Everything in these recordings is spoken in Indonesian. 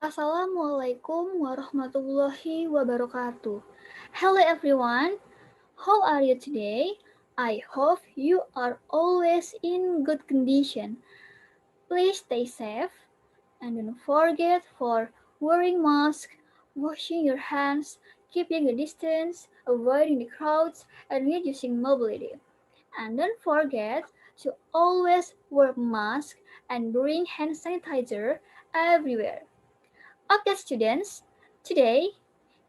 Assalamualaikum warahmatullahi wabarakatuh. Hello everyone, how are you today? I hope you are always in good condition. Please stay safe and don't forget for wearing mask, washing your hands, keeping a distance, avoiding the crowds, and reducing mobility. And don't forget to always wear mask and bring hand sanitizer everywhere. Okay, students, today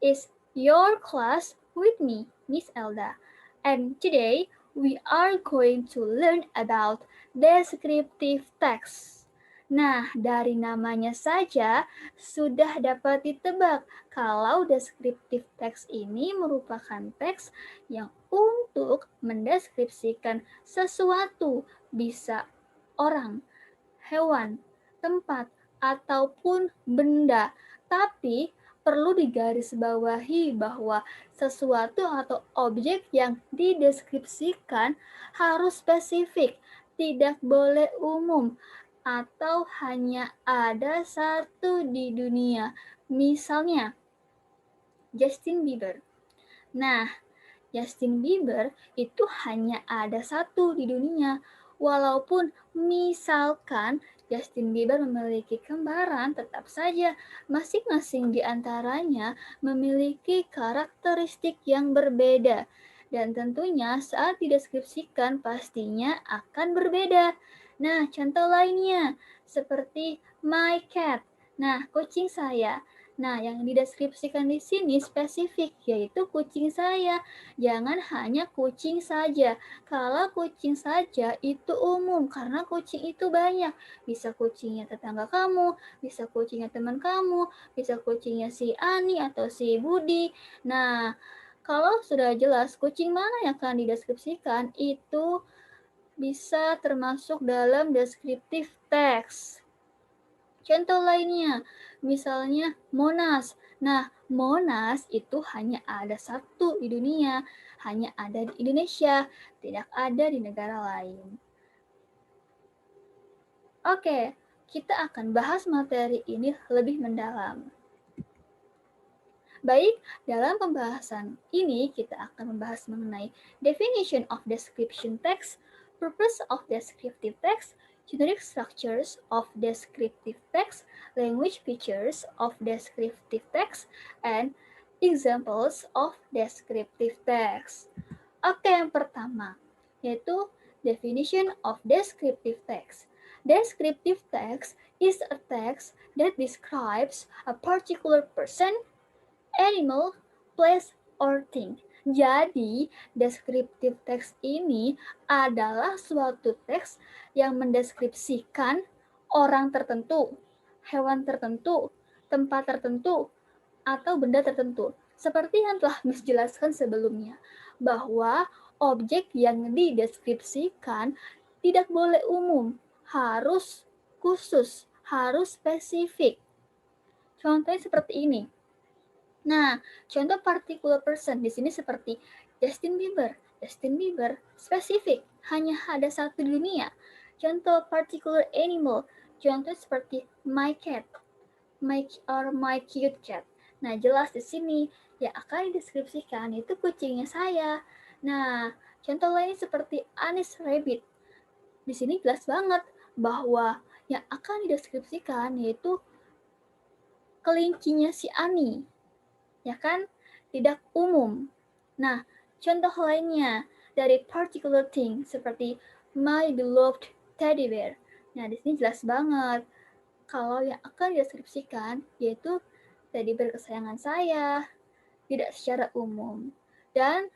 is your class with me, Miss Elda. And today we are going to learn about descriptive text. Nah, dari namanya saja sudah dapat ditebak kalau descriptive text ini merupakan teks yang untuk mendeskripsikan sesuatu, bisa orang, hewan, tempat, ataupun benda. Tapi perlu digarisbawahi bahwa sesuatu atau objek yang dideskripsikan harus spesifik, tidak boleh umum, atau hanya ada satu di dunia. Misalnya, Justin Bieber. Nah, Justin Bieber itu hanya ada satu di dunia. Walaupun misalkan Justin Bieber memiliki kembaran, tetap saja masing-masing di antaranya memiliki karakteristik yang berbeda. Dan tentunya saat dideskripsikan pastinya akan berbeda. Nah, contoh lainnya seperti my cat. Nah, kucing saya. Nah, yang dideskripsikan di sini spesifik, yaitu kucing saya. Jangan hanya kucing saja. Kalau kucing saja itu umum karena kucing itu banyak. Bisa kucingnya tetangga kamu, bisa kucingnya teman kamu, bisa kucingnya si Ani atau si Budi. Nah, kalau sudah jelas kucing mana yang akan dideskripsikan, itu bisa termasuk dalam deskriptif teks. Contoh lainnya, misalnya Monas. Nah, Monas itu hanya ada satu di dunia, hanya ada di Indonesia, tidak ada di negara lain. Oke, kita akan bahas materi ini lebih mendalam. Baik, dalam pembahasan ini kita akan membahas mengenai definition of description text, purpose of descriptive text, generic structures of descriptive text, language features of descriptive text, and examples of descriptive text. Oke, yang pertama yaitu definition of descriptive text. Descriptive text is a text that describes a particular person, animal, place, or thing. Jadi, descriptive text ini adalah suatu teks yang mendeskripsikan orang tertentu, hewan tertentu, tempat tertentu, atau benda tertentu. Seperti yang telah Miss jelaskan sebelumnya, bahwa objek yang dideskripsikan tidak boleh umum, harus khusus, harus spesifik. Contohnya seperti ini. Nah, contoh particular person di sini seperti Justin Bieber. Justin Bieber spesifik, hanya ada satu di dunia. Contoh particular animal, contoh seperti my cat, my cute cat. Nah, jelas di sini yang akan dideskripsikan itu kucingnya saya. Nah, contoh lainnya seperti Anis Rabbit. Di sini jelas banget bahwa yang akan dideskripsikan yaitu kelincinya si Ani, ya kan? Tidak umum. Nah, contoh lainnya dari particular thing seperti my beloved teddy bear. Nah, di sini jelas banget kalau yang akan dideskripsikan yaitu teddy bear kesayangan saya, tidak secara umum. Dan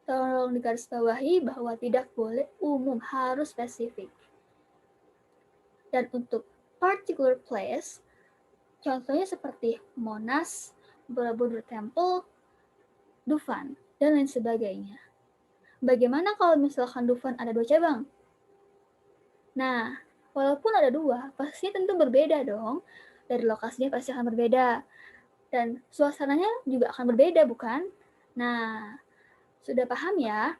tolong digarisbawahi bahwa tidak boleh umum, harus spesifik. Dan untuk particular place, contohnya seperti Monas, Borobudur Temple, Dufan, dan lain sebagainya. Bagaimana kalau misalkan Dufan ada 2 cabang? Nah, walaupun ada 2, pastinya tentu berbeda dong. Dari lokasinya pasti akan berbeda. Dan suasananya juga akan berbeda, bukan? Nah, sudah paham ya?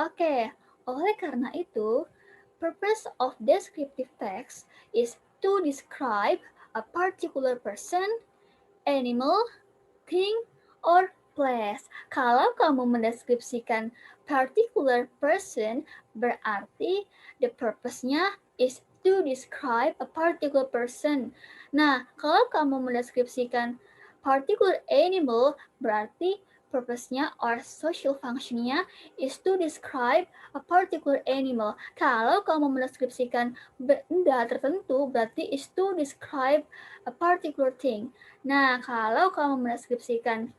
Oke, oleh karena itu, purpose of descriptive text is to describe a particular person, animal, thing, or place. Kalau kamu mendeskripsikan particular person, berarti the purpose-nya is to describe a particular person. Nah, kalau kamu mendeskripsikan particular animal, berarti purpose-nya or social function-nya is to describe a particular animal. Kalau kamu mendeskripsikan benda tertentu, berarti is to describe a particular thing. Nah, kalau kamu mendeskripsikan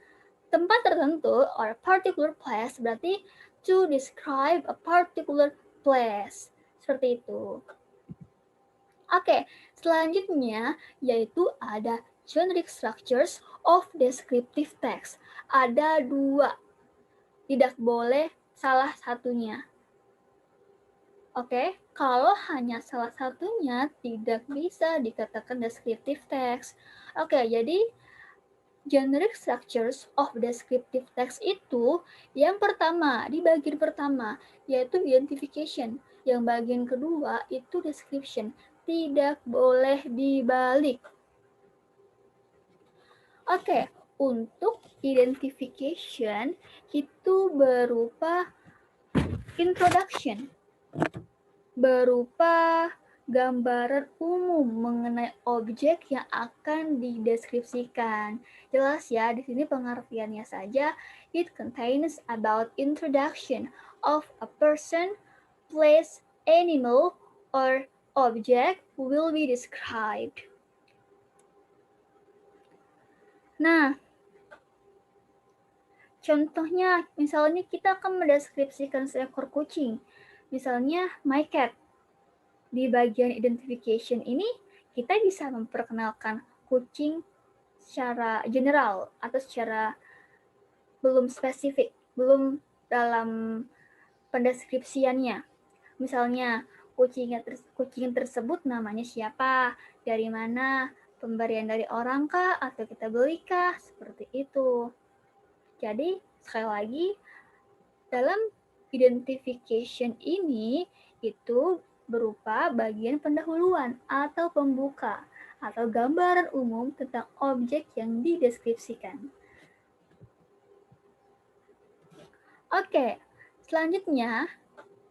tempat tertentu or particular place, berarti to describe a particular place. Seperti itu. Oke, selanjutnya yaitu ada generic structures of descriptive text. Ada 2, tidak boleh salah satunya. Oke, kalau hanya salah satunya tidak bisa dikatakan descriptive text. Oke, jadi generic structures of descriptive text itu yang pertama, di bagian pertama, yaitu identification. Yang bagian kedua itu description. Tidak boleh dibalik. Oke, untuk identification itu berupa introduction, berupa gambaran umum mengenai objek yang akan dideskripsikan. Jelas ya, di sini pengertiannya saja. It contains about introduction of a person, place, animal, or object will be described. Nah, contohnya, misalnya kita akan mendeskripsikan seekor kucing. Misalnya, my cat. Di bagian identification ini, kita bisa memperkenalkan kucing secara general atau secara belum spesifik, belum dalam pendeskripsiannya. Misalnya, kucing tersebut namanya siapa, dari mana, pemberian dari orang kah, atau kita beli kah, seperti itu. Jadi, sekali lagi, dalam identification ini, itu berupa bagian pendahuluan atau pembuka, atau gambaran umum tentang objek yang dideskripsikan. Oke, selanjutnya,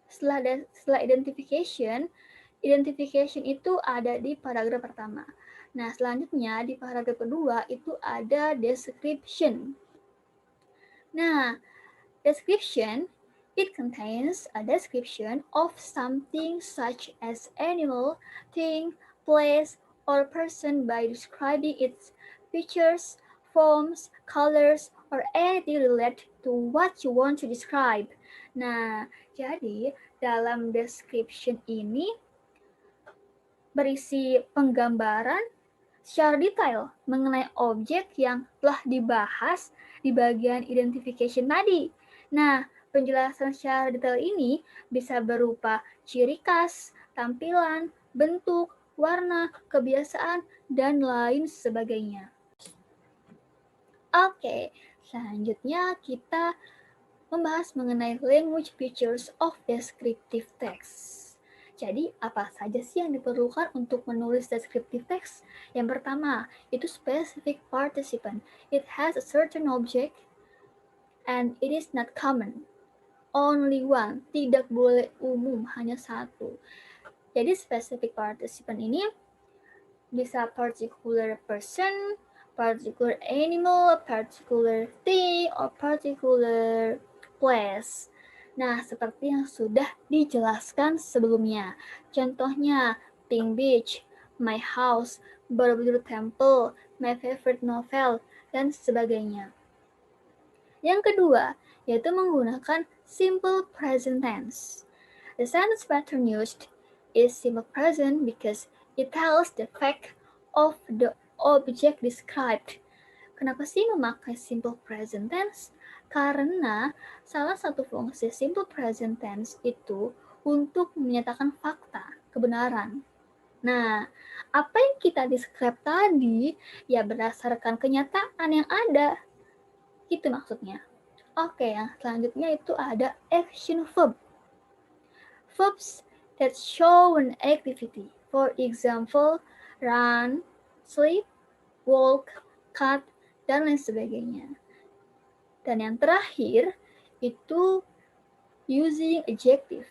setelah identification itu ada di paragraf pertama. Nah, selanjutnya di paragraf kedua itu ada description. Nah, description, it contains a description of something such as animal, thing, place, or person by describing its features, forms, colors, or anything related to what you want to describe. Nah, jadi dalam description ini berisi penggambaran secara detail mengenai objek yang telah dibahas di bagian identification tadi. Nah, penjelasan secara detail ini bisa berupa ciri khas, tampilan, bentuk, warna, kebiasaan, dan lain sebagainya. Oke, selanjutnya kita membahas mengenai language features of descriptive text. Jadi, apa saja sih yang diperlukan untuk menulis descriptive text? Yang pertama, itu specific participant. It has a certain object and it is not common. Only one, tidak boleh umum, hanya satu. Jadi, specific participant ini bisa particular person, particular animal, particular thing, or particular place. Nah, seperti yang sudah dijelaskan sebelumnya. Contohnya, Pink Beach, My House, Borobudur Temple, My Favorite Novel, dan sebagainya. Yang kedua, yaitu menggunakan simple present tense. The sentence pattern used is simple present because it tells the fact of the object described. Kenapa sih memakai simple present tense? Karena salah satu fungsi simple present tense itu untuk menyatakan fakta, kebenaran. Nah, apa yang kita describe tadi ya berdasarkan kenyataan yang ada. Itu maksudnya. Oke, yang selanjutnya itu ada action verb. Verbs that show an activity. For example, run, sleep, walk, cut, dan lain sebagainya. Dan yang terakhir itu using adjective.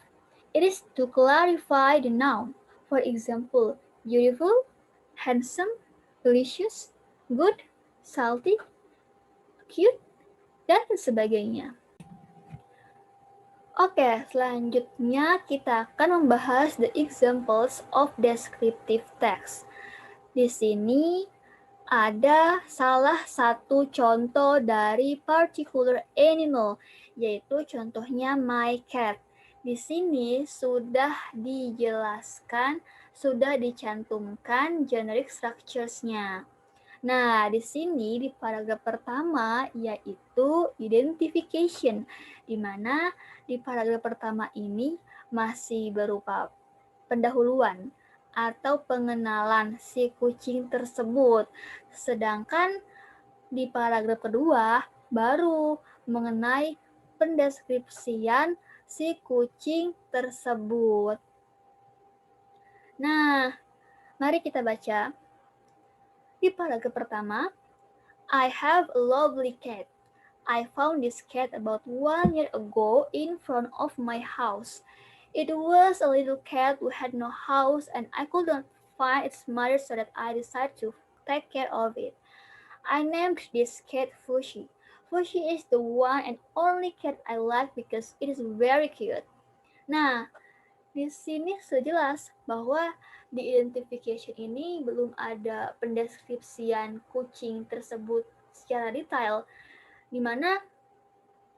It is to clarify the noun. For example, beautiful, handsome, delicious, good, salty, cute, dan sebagainya. Oke, selanjutnya kita akan membahas the examples of descriptive text. Di sini ada salah satu contoh dari particular animal, yaitu contohnya my cat. Di sini sudah dijelaskan, sudah dicantumkan generic structures-nya. Nah, di sini di paragraf pertama yaitu identification, di mana di paragraf pertama ini masih berupa pendahuluan atau pengenalan si kucing tersebut. Sedangkan di paragraf kedua baru mengenai pendeskripsian si kucing tersebut. Nah, mari kita baca. Di paragraf pertama, I have a lovely cat. I found this cat about 1 year ago in front of my house. It was a little cat who had no house and I could not find its mother, so that I decided to take care of it. I named this cat Fushi. Fushi is the one and only cat I like because it is very cute. Nah, di sini sejelas bahwa di identification ini belum ada pendeskripsian kucing tersebut secara detail, di mana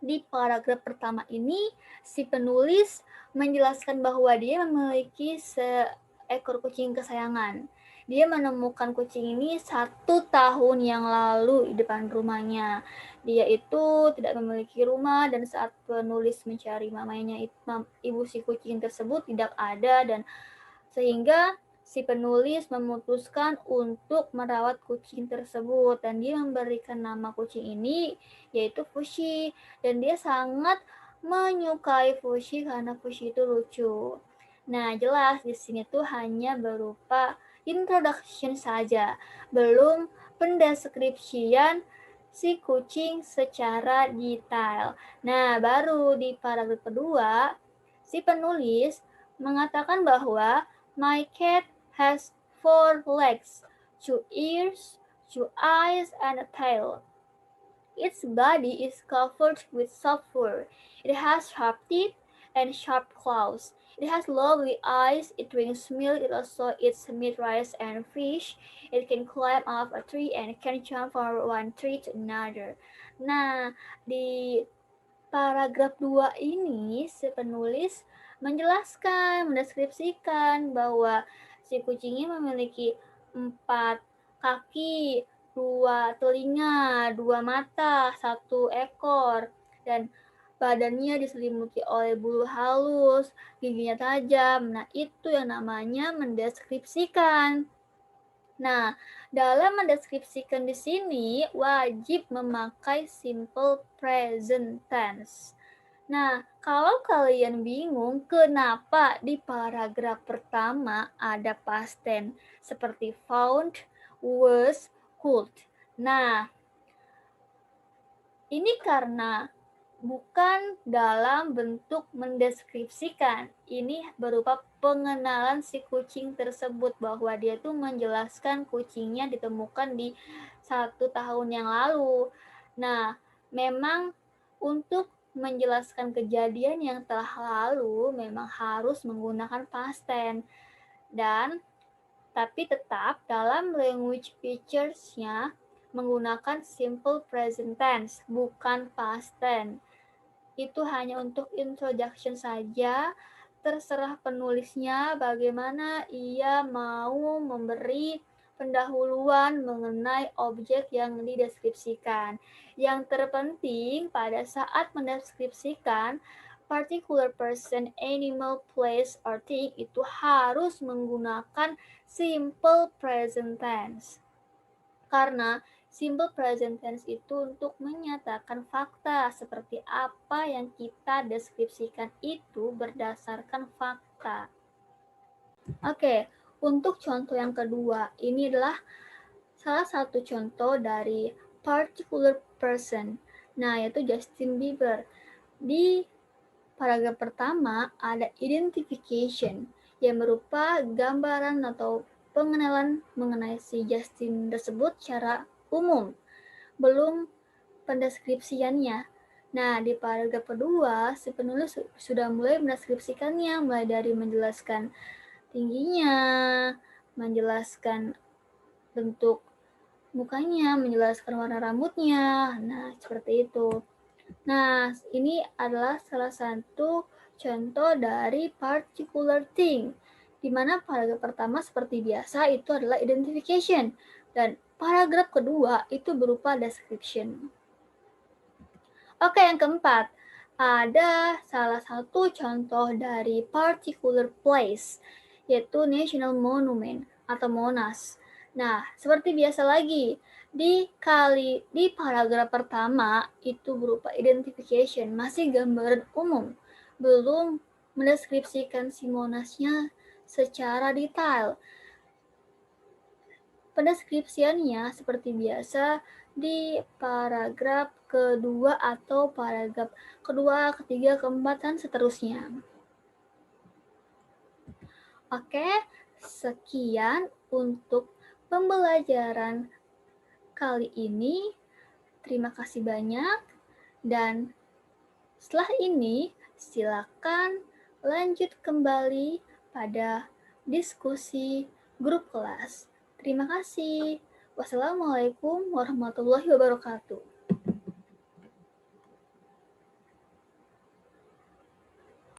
di paragraf pertama ini si penulis menjelaskan bahwa dia memiliki seekor kucing kesayangan. Dia menemukan kucing ini 1 tahun yang lalu di depan rumahnya. Dia itu tidak memiliki rumah dan saat penulis mencari mamanya, ibu si kucing tersebut tidak ada, dan sehingga si penulis memutuskan untuk merawat kucing tersebut dan dia memberikan nama kucing ini yaitu Fushi, dan dia sangat menyukai Fushi karena Fushi itu lucu. Nah, jelas di sini tuh hanya berupa introduction saja, belum pendeskripsian si kucing secara detail. Nah, baru di paragraf kedua, si penulis mengatakan bahwa my cat has 4 legs, 2 ears, 2 eyes, and a tail. Its body is covered with soft fur. It has sharp teeth and sharp claws. It has lovely eyes. It drinks milk. It also eats meat, rice, and fish. It can climb up a tree and can jump from one tree to another. Nah, di paragraf 2 ini si penulis menjelaskan, mendeskripsikan bahwa si kucing ini memiliki 4 kaki, 2 telinga, 2 mata, 1 ekor, dan badannya diselimuti oleh bulu halus, giginya tajam. Nah, itu yang namanya mendeskripsikan. Nah, dalam mendeskripsikan di sini wajib memakai simple present tense. Nah, kalau kalian bingung kenapa di paragraf pertama ada past tense seperti found, was, could. Nah, ini karena bukan dalam bentuk mendeskripsikan. Ini berupa pengenalan si kucing tersebut, bahwa dia tuh menjelaskan kucingnya ditemukan di 1 tahun yang lalu. Nah, memang untuk menjelaskan kejadian yang telah lalu memang harus menggunakan past tense, dan tapi tetap dalam language features-nya menggunakan simple present tense, bukan past tense. Itu hanya untuk introduction saja, terserah penulisnya bagaimana ia mau memberi pendahuluan mengenai objek yang dideskripsikan. Yang terpenting pada saat mendeskripsikan particular person, animal, place, or thing itu harus menggunakan simple present tense. Karena simple present tense itu untuk menyatakan fakta, seperti apa yang kita deskripsikan itu berdasarkan fakta. Oke, untuk contoh yang kedua, ini adalah salah satu contoh dari particular person, nah yaitu Justin Bieber. Di paragraf pertama ada identification yang berupa gambaran atau pengenalan mengenai si Justin tersebut secara umum, belum pendeskripsiannya. Nah, di paragraf kedua, si penulis sudah mulai mendeskripsikannya, mulai dari menjelaskan tingginya, menjelaskan bentuk mukanya, menjelaskan warna rambutnya. Nah, seperti itu. Nah, ini adalah salah satu contoh dari particular thing, di mana paragraf pertama seperti biasa itu adalah identification, dan paragraf kedua itu berupa description. Oke, yang keempat, ada salah satu contoh dari particular place, yaitu National Monument atau Monas. Nah, seperti biasa lagi, di paragraf pertama itu berupa identification, masih gambaran umum, belum mendeskripsikan si Monasnya secara detail. Pendeskripsiannya seperti biasa di paragraf kedua atau paragraf kedua, ketiga, keempat, dan seterusnya. Oke, sekian untuk pembelajaran kali ini. Terima kasih banyak, dan setelah ini silakan lanjut kembali pada diskusi grup kelas. Terima kasih. Wassalamualaikum warahmatullahi wabarakatuh.